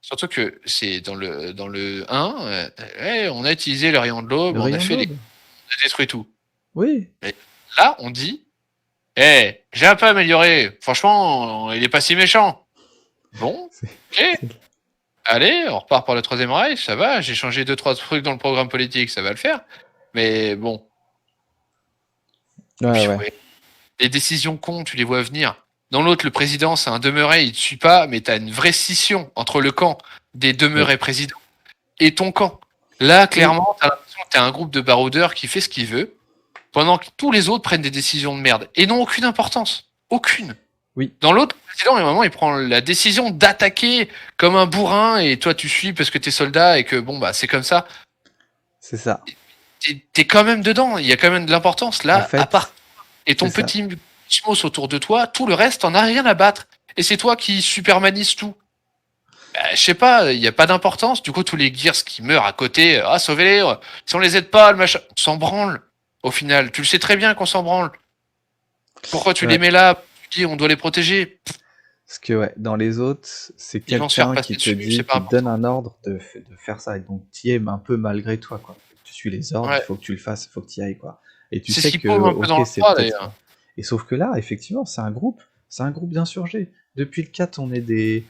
Surtout que c'est dans le 1, ouais, on a utilisé le rayon de l'aube, Le on a rayon de fait l'aube. on a détruit tout. Oui. Mais là, on dit, j'ai un peu amélioré. Franchement, il est pas si méchant. Bon, C'est- ok. c'est- Allez, on repart pour le Troisième Reich, ça va. J'ai changé 2-3 trucs dans le programme politique, ça va le faire. Mais bon. Et Ouais, puis, ouais. ouais, les décisions cons, tu les vois venir. Dans l'autre, le président, c'est un demeuré, il te suit pas, mais t'as une vraie scission entre le camp des Oui. demeurés présidents et ton camp. Là, Oui. clairement, t'as l'impression que t'as un groupe de baroudeurs qui fait ce qu'il veut, pendant que tous les autres prennent des décisions de merde et n'ont aucune importance. Aucune. Oui. Dans l'autre, le président, à un moment, il prend la décision d'attaquer comme un bourrin et toi, tu suis parce que t'es soldat et que bon, bah, c'est comme ça. C'est ça. T'es quand même dedans, il y a quand même de l'importance. En Là, à part fait, et c'est ton ça. petit cosmos autour de toi, tout le reste, t'en as rien à battre. Et c'est toi qui supermanise tout. Bah, je sais pas, il n'y a pas d'importance. Du coup, tous les Gears qui meurent à côté, ah, sauvez-les, si on les aide pas, le machin, on s'en branle. Au final, tu le sais très bien qu'on s'en branle. Pourquoi tu les Ouais. mets là? Tu dis, on doit les protéger. Parce que ouais, dans les autres, c'est Ils vont se faire quelqu'un passer qui te dessus, c'est dit, pas qui te donne important. un ordre de faire ça. Et donc, tu y es un peu malgré toi, quoi. Tu suis les ordres, il Ouais. faut que tu le fasses, il faut que tu y ailles, quoi. Et tu C'est ce sais qui que, paume un peu ok, dans le c'est 3 peut-être. d'ailleurs. Et sauf que là, effectivement, c'est un groupe d'insurgés. Depuis le 4, on est des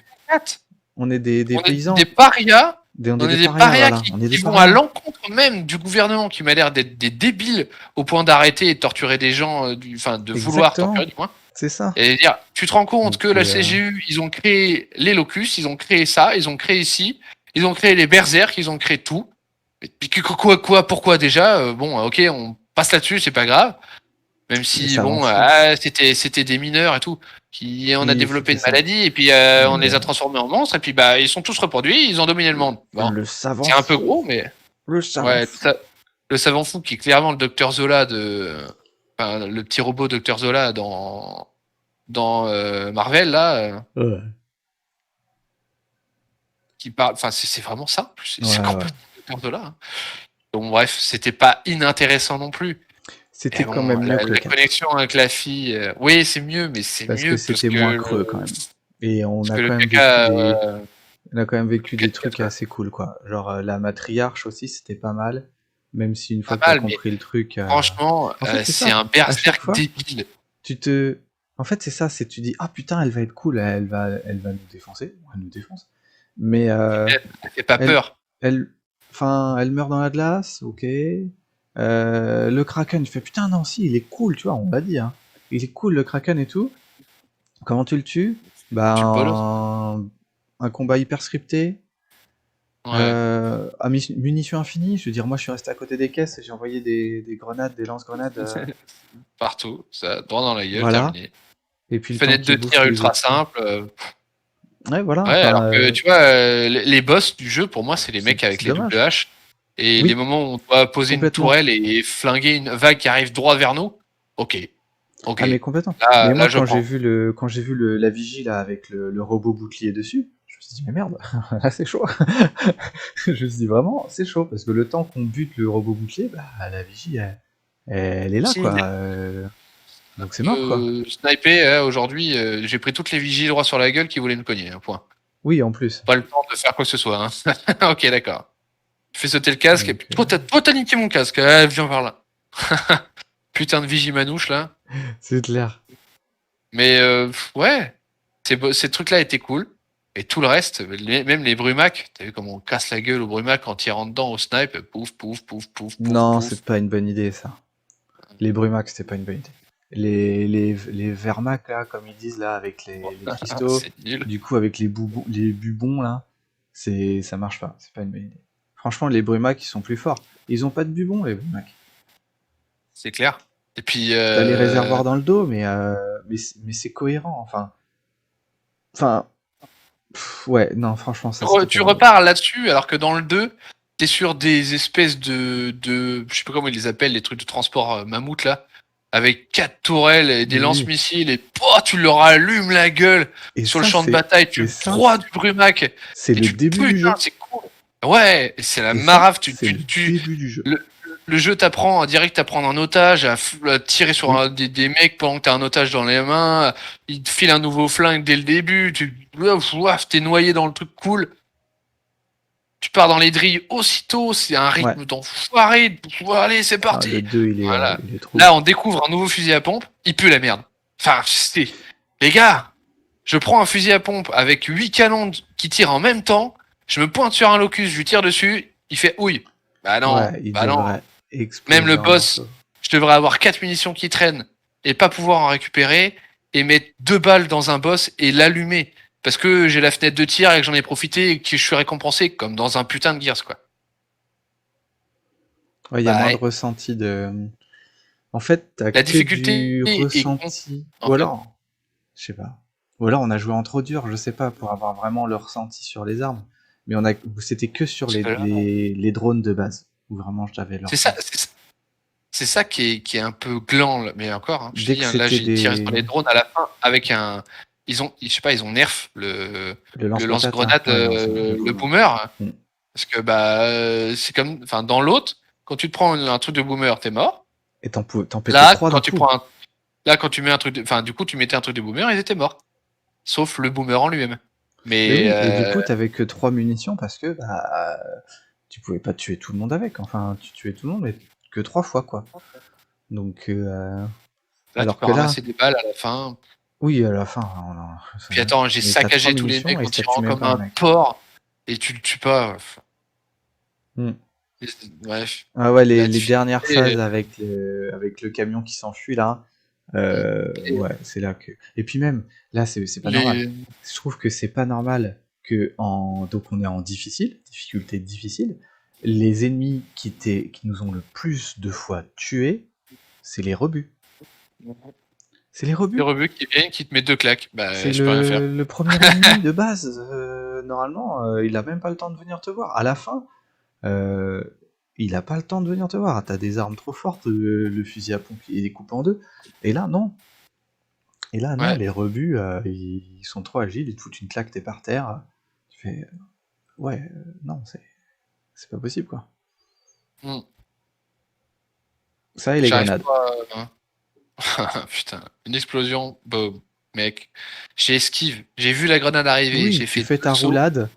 On est paysans. des parias. On est On est des des parias, parias voilà. On est des qui vont à parias. l'encontre même du gouvernement qui m'a l'air d'être des débiles au point d'arrêter et de torturer des gens, enfin de vouloir torturer Exactement. du moins. C'est ça. Et dire, tu te rends compte que Donc, la CGU, ils ont créé les locus, ils ont créé ça, ils ont créé ici, ils ont créé les berserk, ils ont créé tout. Et puis pourquoi déjà bon, ok, on passe là-dessus, c'est pas grave. Même les si savants bon, fous. c'était des mineurs et tout, qui on a Oui, développé c'était une ça. maladie et puis on les Mais a transformés en monstres et puis bah ils sont tous reproduits, ils ont dominé le monde. Bon, le savant c'est un peu fou. gros, mais Le savant ouais, fou. le savant fou qui est clairement le docteur Zola enfin, le petit robot docteur Zola dans Marvel là, Ouais. qui parle, enfin c'est vraiment ça. C'est Ouais, ouais. complètement le docteur Zola. Hein. Donc bref, c'était pas inintéressant non plus. C'était Et quand bon, même mieux que le la 4. connexion avec la fille, oui c'est mieux, mais c'est Parce que mieux c'était moins creux quand même. Et on a que le quand même vécu caca. des Quatre, trucs quatre, assez cool, quoi. Genre la matriarche aussi, c'était pas mal. Même si une fois pas que t'as mal, mais compris le truc. franchement, En fait, c'est c'est ça. un À chaque berserk fois, débile. tu te. En fait, c'est ça. C'est tu dis, ah putain, elle va être cool. Elle va nous défoncer. Elle nous défonce. Mais Elle fait pas elle, peur. elle meurt dans la glace, ok. Le Kraken, il fait putain, non, si, il est cool, tu vois, on l'a dit, hein. Il est cool le Kraken et tout. Comment tu le tues? Bah, Tu le bolos. un combat hyper scripté, Ouais, à munitions infinies. Je veux dire, moi je suis resté à côté des caisses et j'ai envoyé des grenades, des lance-grenades. partout, ça, droit dans la gueule, Voilà. terminé. Et puis le temps Fenêtre de qu'il bouffe tir tous les ultra autres. simple. Ouais, voilà, Ouais, enfin, alors que tu vois, les boss du jeu, pour moi, c'est les mecs avec c'est les doubles dommage. haches. Et Oui. les moments où on doit poser une Complètement. tourelle et flinguer une vague qui arrive droit vers nous, ok. Ok. Ah mais complètement. Là, Mais moi je prends. quand j'ai vu la vigie là avec le robot bouclier dessus, je me suis dit mais merde, là c'est chaud. Je me suis dit vraiment c'est chaud parce que le temps qu'on bute le robot bouclier, bah la vigie elle est là Si, quoi. Donc c'est mort quoi. sniper, aujourd'hui, j'ai pris toutes les vigies droit sur la gueule qui voulaient me cogner, un point. Oui en plus. Pas le temps de faire quoi que ce soit. Hein. Ok, d'accord. Je fais sauter le casque et Donc, puis toi t'as niqué mon casque. Viens par là. Putain de vigie manouche là. c'est clair. Mais ouais, ces trucs-là étaient cool. Et tout le reste, même les brumacs, t'as vu comment on casse la gueule au brumac en tirant dedans au snipe, pouf, pouf, pouf, pouf, pouf, Non, pouf. c'est pas une bonne idée ça. Les brumacs c'était pas une bonne idée. Les vermacs là, comme ils disent là, avec les cristaux, C'est nul. du coup avec les bubons là, ça marche pas, c'est pas une bonne idée. Franchement, les brumacs ils sont plus forts. Ils ont pas de bubons les brumacs. C'est clair. Et puis. T'as les réservoirs dans le dos, mais c'est cohérent, enfin. Ouais, non, franchement, ça c'était Tu pas bon. repars là-dessus, alors que dans le 2, t'es sur des espèces de. Je sais pas comment ils les appellent, les trucs de transport mammouth là. Avec 4 tourelles et des Oui. lance-missiles et tu leur allumes la gueule Et sur le ça, champ de bataille, tu broies du brumac. C'est Et le début du jeu. Putain, c'est cool. Ouais, c'est la Et marave. ça, c'est le début du jeu. Le jeu t'apprend direct à prendre un otage, à tirer sur des mecs pendant que t'as un otage dans les mains. Il te file un nouveau flingue dès le début. T'es noyé dans le truc cool. Tu pars dans les drilles aussitôt. C'est un rythme d'enfoiré. Allez, c'est parti. Le 2, il Voilà. est trop. Là, on découvre un nouveau fusil à pompe. Il pue la merde. Enfin, les gars, je prends un fusil à pompe avec 8 canons qui tirent en même temps. Je me pointe sur un locus, je lui tire dessus. Il fait ouille. Bah non. Bah non. Même le boss, je devrais avoir 4 munitions qui traînent et pas pouvoir en récupérer et mettre 2 balles dans un boss et l'allumer. Parce que j'ai la fenêtre de tir et que j'en ai profité et que je suis récompensé comme dans un putain de Gears, quoi. Ouais, il y a moins de ressenti de. En fait, t'as la que difficulté du ressenti. Ou alors, je sais pas. Ou alors on a joué en trop dur, je sais pas, pour avoir vraiment le ressenti sur les armes. Mais c'était que sur les drones de base. Où vraiment j'avais leur. C'est ça qui est un peu gland, mais encore. Hein, Dès que là, j'ai tiré sur des... les drones à la fin avec un. Je sais pas, ils ont nerf le lance-grenade, le boomer. Parce que c'est comme, enfin, dans l'autre, quand tu te prends un truc de boomer, t'es mort. Et t'en pétais là, 3 quand tu prends là, quand tu mets un truc, enfin, du coup, tu mettais un truc de boomer, ils étaient morts. Sauf le boomer en lui-même. Mais oui, et du coup, t'avais que 3 munitions parce que tu pouvais pas tuer tout le monde avec. Enfin, tu tuais tout le monde, mais que 3 fois, quoi. Donc, là, alors tu peux que ramasser des balles à la fin. Oui, à la fin. Puis attends, j'ai saccagé tous les mecs en tirant comme un porc et tu le tues pas. Bref. Ah ouais, les dernières phases avec le camion qui s'enfuit là. Ouais, c'est là que. Et puis même, là, c'est pas normal. Je trouve que c'est pas normal que donc on est en difficulté difficile. Les ennemis qui nous ont le plus de fois tués, c'est les rebuts. C'est les rebuts. Les rebuts qui viennent, qui te mettent 2 claques. C'est je peux rien faire. le premier ennemi de base. Normalement, il a même pas le temps de venir te voir. À la fin, il a pas le temps de venir te voir. T'as des armes trop fortes, le fusil à pompe il est coupé en 2. Et là, non. Les rebuts, ils sont trop agiles, ils te foutent une claque, t'es par terre. Tu fais. Non, c'est pas possible, quoi. Ça et les grenades. Putain, une explosion, boum, mec. J'ai esquive, j'ai vu la grenade arriver, j'ai fait. Tu fais ta roulade.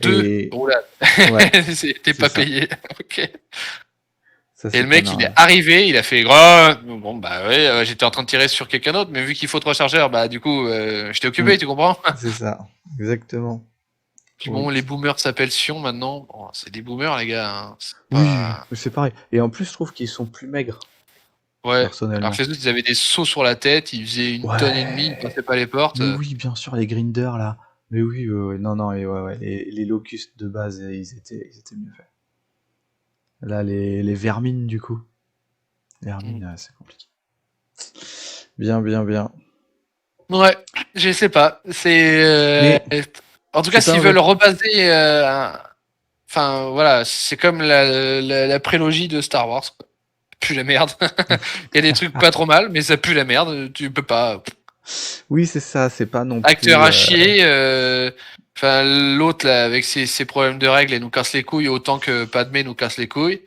2 roulades. Ouais, t'es pas payé. Ok. Ça, et le mec, il est arrivé, il a fait bon, bah ouais, j'étais en train de tirer sur quelqu'un d'autre, mais vu qu'il faut 3 chargeurs, bah du coup, j'étais occupé, tu comprends? C'est ça, exactement. Puis bon, les boomers s'appellent Sion maintenant. Oh, c'est des boomers, les gars. Hein. Oui, c'est pareil. Et en plus, je trouve qu'ils sont plus maigres. Ouais, personnellement. alors que les autres, ils avaient des sauts sur la tête, ils faisaient 1 tonne et demie, ils passaient pas les portes. Mais oui, bien sûr, les grinders là. Mais oui, non, et les locustes de base, ils étaient mieux faits. Là, les vermines, du coup. Vermines, c'est compliqué. Bien. Ouais, je sais pas. C'est. En tout cas, s'ils veulent rebaser Enfin, voilà, c'est comme la prélogie de Star Wars. Quoi. Pue la merde. Il y a des trucs pas trop mal, mais ça pue la merde. Tu peux pas. Oui, c'est ça, c'est pas non Acteur plus. à chier. Enfin, l'autre, là, avec ses problèmes de règles, elle nous casse les couilles autant que Padmé nous casse les couilles.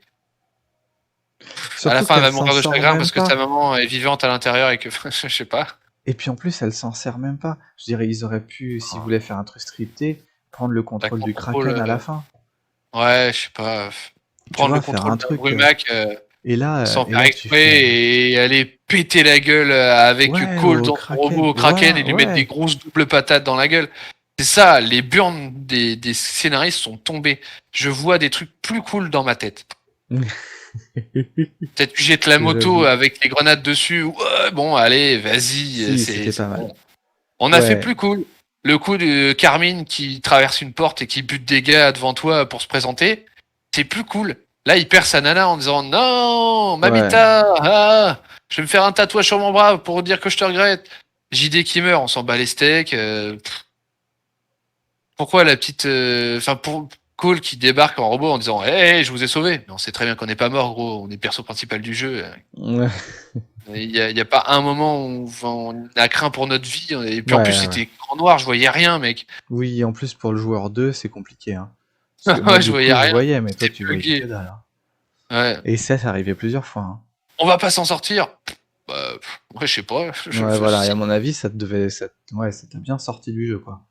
À la Surtout fin, elle qu'elle va s'en mourir de sort chagrin même parce que sa pas. maman est vivante à l'intérieur et que, je sais pas. Et puis en plus, elle s'en sert même pas. Je dirais, ils auraient pu, s'ils Oh, voulaient faire un truc scripté, prendre le la contrôle du contrôle. Kraken à la fin. Ouais, je sais pas. Tu Prendre le vois, faire contrôle un d'un truc. Brumac sans Et faire là, tu fais. exprès et aller péter la gueule avec Ouais, Cole au dans son Kraken. robot au Kraken et Voilà, lui mettre des ouais. grosses doubles patates dans la gueule. C'est ça, les burns des scénaristes sont tombés. Je vois des trucs plus cool dans ma tête. Peut-être tu jettes la moto J'avoue. avec les grenades dessus. Ouais, bon, allez, vas-y, Si, c'était pas mal. bon. On a fait Ouais. plus cool. Le coup de Carmine qui traverse une porte et qui bute des gars devant toi pour se présenter, c'est plus cool. Là, il perd sa nana en disant non, Ouais. Mamita, je vais me faire un tatouage sur mon bras pour dire que je te regrette. JD qui meurt, on s'en bat les steaks. Pourquoi la petite, enfin pour Cole qui débarque en robot en disant hey, je vous ai sauvé. Mais on sait très bien qu'on n'est pas mort, gros. On est perso principal du jeu. Ouais. Il y a pas un moment où on a craint pour notre vie. Et puis en plus, Ouais. c'était grand noir, je voyais rien, mec. Oui, en plus, pour le joueur 2, c'est compliqué. Hein. Parce que moi, Ouais, je du voyais coup, je rien. voyais, mais toi, C'était tu voyais que bugué. dalle. Hein. Ouais. Et ça arrivait plusieurs fois. Hein. On va pas s'en sortir. Bah, ouais, je sais pas. Ouais, voilà. Et à mon avis, ça te devait. Ouais, ça t'a bien sorti du jeu, quoi.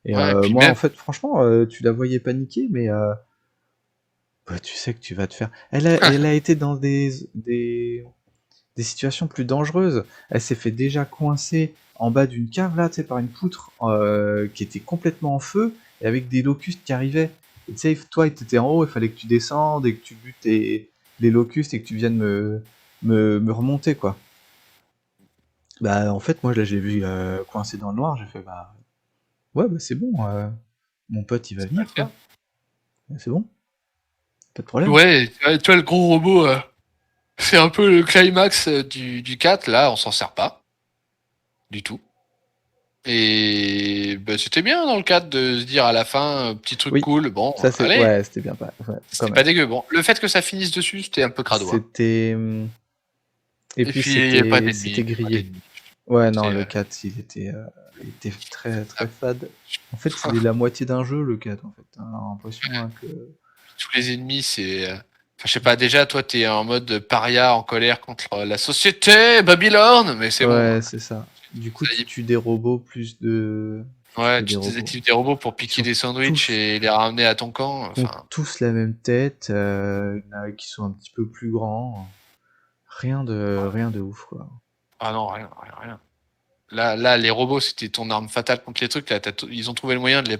Et Ouais, puis moi, en même. fait, franchement, tu la voyais paniquer, mais bah, tu sais que tu vas te faire. Elle a été dans des situations plus dangereuses. Elle s'est fait déjà coincer en bas d'une cave, là, tu sais, par une poutre qui était complètement en feu et avec des locustes qui arrivaient. Et tu sais, toi, t'étais en haut, il fallait que tu descendes et que tu butes les locustes et que tu viennes me remonter, quoi. Bah, en fait, moi, là, j'ai vu coincé dans le noir, j'ai fait, bah, ouais, bah, c'est bon, mon pote, il va venir, quoi. C'est bon, pas de problème. Ouais, tu vois, le gros robot, c'est un peu le climax du 4. Là, on s'en sert pas. Du tout. Et bah, c'était bien dans le 4 de se dire à la fin, petit truc Oui, cool. Bon, ça, c'est. allez. Ouais, c'était bien, pas. Ouais, quand C'était même. pas dégueu. Bon, le fait que ça finisse dessus, c'était un peu crado. Hein. C'était. Et Et puis, puis, il n'y a pas c'était d'ennemis. grillé. Ouais, non, C'est, le 4, il était très très fade. En fait, c'est la moitié d'un jeu, le 4, en fait. T'as l'impression hein, que. tous les ennemis, c'est. Enfin, je sais pas, déjà, toi, t'es en mode paria, en colère contre la société, Babylone, mais c'est bon. Ouais, c'est ça. Du coup, tu tues des robots plus de. Tu Ouais, tues des tu robots. désactives des robots pour Ils piquer sont des sandwichs tous, et les ramener à ton camp. ont Enfin, tous la même tête, il y en a qui sont un petit peu plus grands. Rien de ouf, quoi. ah non, rien, rien, rien. Là, les robots, c'était ton arme fatale contre les trucs. Là, ils ont trouvé le moyen de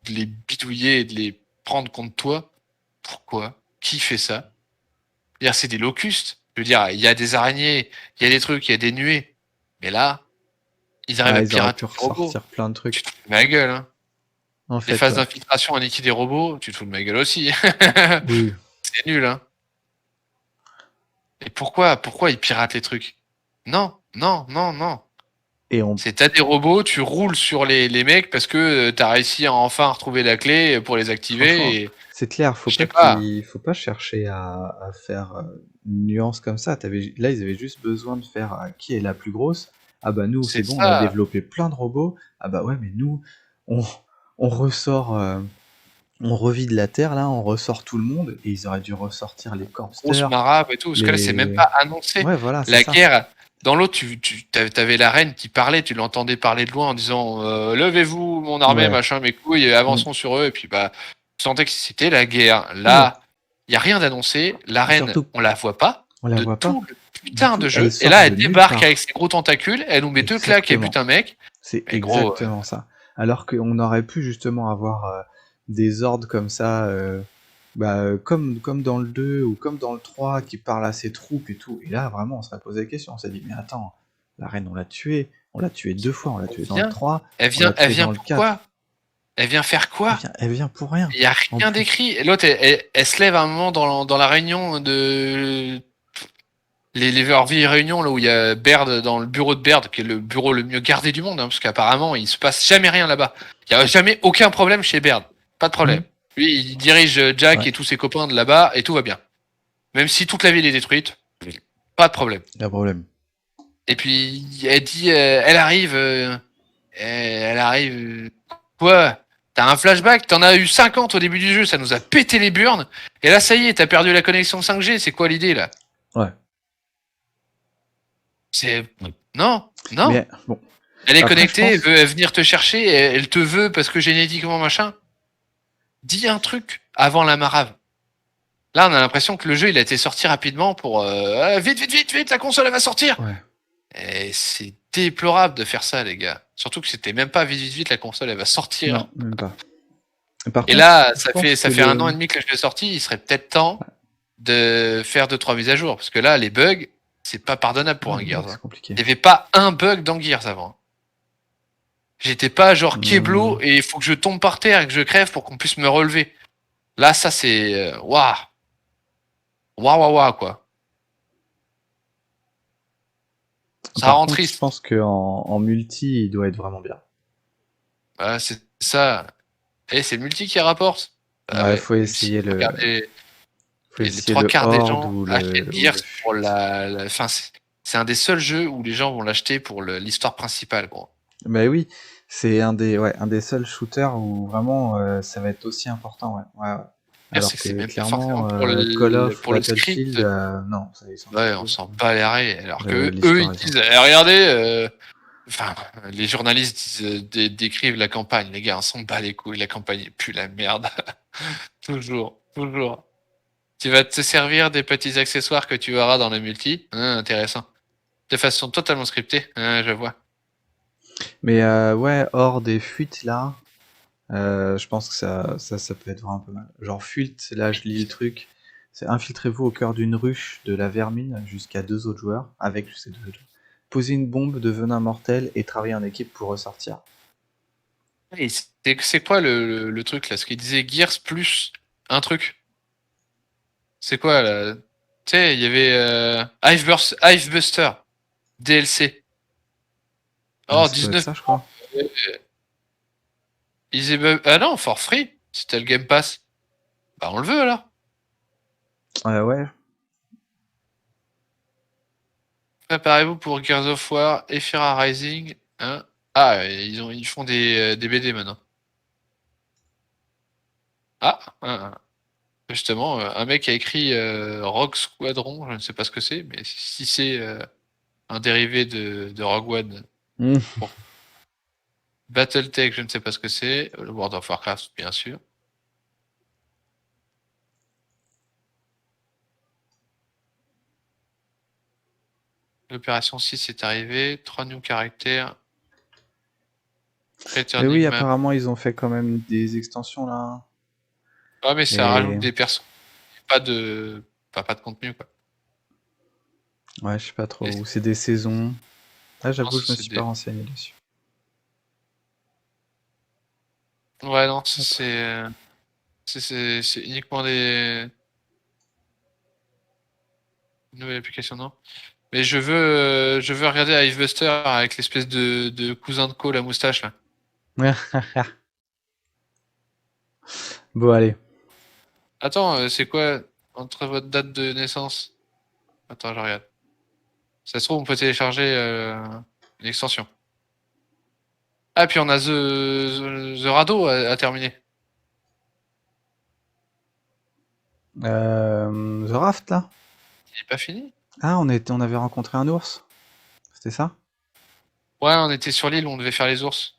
les bidouiller et de les prendre contre toi. Pourquoi? Qui fait ça? C'est-à-dire, c'est des locustes. Je veux dire, il y a des araignées, il y a des trucs, il y a des nuées. Mais là, ils arrivent Ah, à ils auraient pirater pu les robots. ressortir plein de Tu trucs. te fous de ma gueule, hein. En Les fait, phases ouais. d'infiltration à niquer des robots, tu te fous de ma gueule aussi. Oui. C'est nul, hein. Et pourquoi ils piratent les trucs? Non, non, non, non. Et on T'as des robots, tu roules sur les mecs parce que t'as réussi à enfin retrouver la clé pour les Franchement, activer et c'est clair, je sais pas. faut pas chercher à faire une nuance comme ça. Là, ils avaient juste besoin de faire qui est la plus grosse. Ah bah nous, c'est C'est bon, on a ça. développé plein de robots. Ah bah ouais, mais nous, on, on ressort, on revide la Terre là, on ressort tout le monde et ils auraient dû ressortir les Grosse Corpsters, marape et tout. Parce que là, c'est même les. pas annoncé. Ouais, voilà, c'est La ça. guerre, dans l'autre, t'avais la reine qui parlait, tu l'entendais parler de loin en disant levez-vous, mon armée, Ouais. machin, mes couilles, et Mm. avançons sur eux. Et puis, bah, tu sentais que c'était la guerre. Ouais. Là, il y a rien d'annoncé. La reine, Surtout, on la voit pas on la de voit pas. tout le Du putain coup, de elle jeu. Et sort là, de elle nulle débarque avec part. ses gros tentacules, elle nous met deux claques et bute Exactement. un mec. C'est Mais gros, exactement ça. Alors qu'on aurait pu justement avoir des ordres comme ça, comme dans le 2 ou comme dans le 3 qui parlent à ses troupes et tout. Et là, vraiment, on serait posé la question. On s'est dit, mais attends, la reine, on l'a tuée 2 fois. On l'a tuée dans le viens. 3, Elle on l'a vient, elle tuée vient dans le 4. pourquoi? Elle vient faire quoi? Elle vient pour rien. Il y a En rien plus, d'écrit. Et l'autre, elle se lève à un moment dans la réunion de leur vie réunion là où il y a Baird dans le bureau de Baird, qui est le bureau le mieux gardé du monde, hein, parce qu'apparemment il se passe jamais rien là-bas. Il y a jamais aucun problème chez Baird. Pas de hmm, problème. Lui, il dirige Jack Ouais. et tous ses copains de là-bas et tout va bien. Même si toute la ville est détruite, pas de problème. Y a problème. Et puis, elle dit, elle arrive, quoi? T'as un flashback, t'en as eu 50 au début du jeu, ça nous a pété les burnes. Et là, ça y est, t'as perdu la connexion 5G, c'est quoi l'idée là? Ouais. C'est. Non, non. Mais bon. Elle est Après, connectée, je pense... elle veut venir te chercher, elle te veut parce que génétiquement machin. Dis un truc avant la marave. Là, on a l'impression que le jeu il a été sorti rapidement pour vite, vite, vite, vite, la console elle va sortir. Ouais. Et c'est déplorable de faire ça, les gars. Surtout que c'était même pas vite, vite, vite, la console elle va sortir. Non, même pas. Par Et contre, là, je pense ça que fait 1 an et demi que le jeu est sorti. Il serait peut-être temps de faire 2-3 mises à jour. Parce que là, les bugs, c'est pas pardonnable pour un les Gears. bugs, c'est compliqué. Il n'y avait pas un bug dans Gears avant. J'étais pas genre Keblo Mmh. et il faut que je tombe par terre et que je crève pour qu'on puisse me relever. Là, ça c'est. Waouh! Waouh, waouh, waouh, quoi. Ça Par rend contre, je triste. pense qu'en multi, il doit être vraiment bien. Voilà, c'est ça. Et c'est le multi qui rapporte. Ah Ouais, ouais, faut même si essayer le, faut les essayer trois le quarts des Horde gens ou achètent le Gears pour enfin, c'est un des seuls jeux où les gens vont l'acheter pour l'histoire principale, gros. Bah oui, c'est un des seuls shooters où vraiment ça va être aussi important, ouais. Ouais, ouais. Alors C'est que c'est que même pas forcément clairement, pour Call of ou pour le script. Battlefield, non, ça ils s'en Ouais, foutent on de, s'en bat les rails. Alors de que eux, ils l'histoire, ils s'en disent, foutent. regardez, enfin, les journalistes décrivent la campagne. Les gars, on s'en bat les couilles. La campagne pue la merde. Toujours, toujours. Tu vas te servir des petits accessoires que tu auras dans le multi. Intéressant. De façon totalement scriptée. Je vois. Mais ouais, Horde et Fuite là, je pense que ça peut être vraiment pas mal. Genre Fuite, là je lis le truc, c'est infiltrez-vous au cœur d'une ruche de la vermine jusqu'à 2 autres joueurs, avec ces 2 autres joueurs. Posez une bombe de venin mortel et travaillez en équipe pour ressortir. Et c'est quoi le truc là? Ce qu'il disait Gears plus un truc. C'est quoi là? Tu sais, il y avait Hivebuster DLC. Oh, Ça doit être 19. ça, je crois. Ah non, for free. C'était le Game Pass. Bah on le veut alors. Ouais. Préparez-vous pour Gears of War, Ephira Rising. Hein. Ah, ils font des BD maintenant. Justement, un mec a écrit Rogue Squadron, je ne sais pas ce que c'est, mais si c'est un dérivé de Rogue One. Mmh. Bon. Battletech, je ne sais pas ce que c'est. Le World of Warcraft, bien sûr. L'opération 6 est arrivée. 3 new caractères. Mais Returning oui, map. apparemment, ils ont fait quand même des extensions là. Ah, mais ça Et rajoute des personnes. Pas de contenu, quoi. ouais, je sais pas trop. Et Ou c'est des saisons. Là, non, j'avoue, je me c'est suis pas renseigné dessus. Ouais, non, c'est uniquement des nouvelles applications, non. Mais je veux regarder Hivebuster avec l'espèce de cousin de Co, la moustache, là. Bon, allez. Attends, c'est quoi entre votre date de naissance? Attends, je regarde. Ça se trouve, on peut télécharger une extension. Ah, puis on a The Rado à terminer. The Raft là. Il est pas fini? Ah, on avait rencontré un ours. C'était ça? Ouais, on était sur l'île, on devait faire les ours.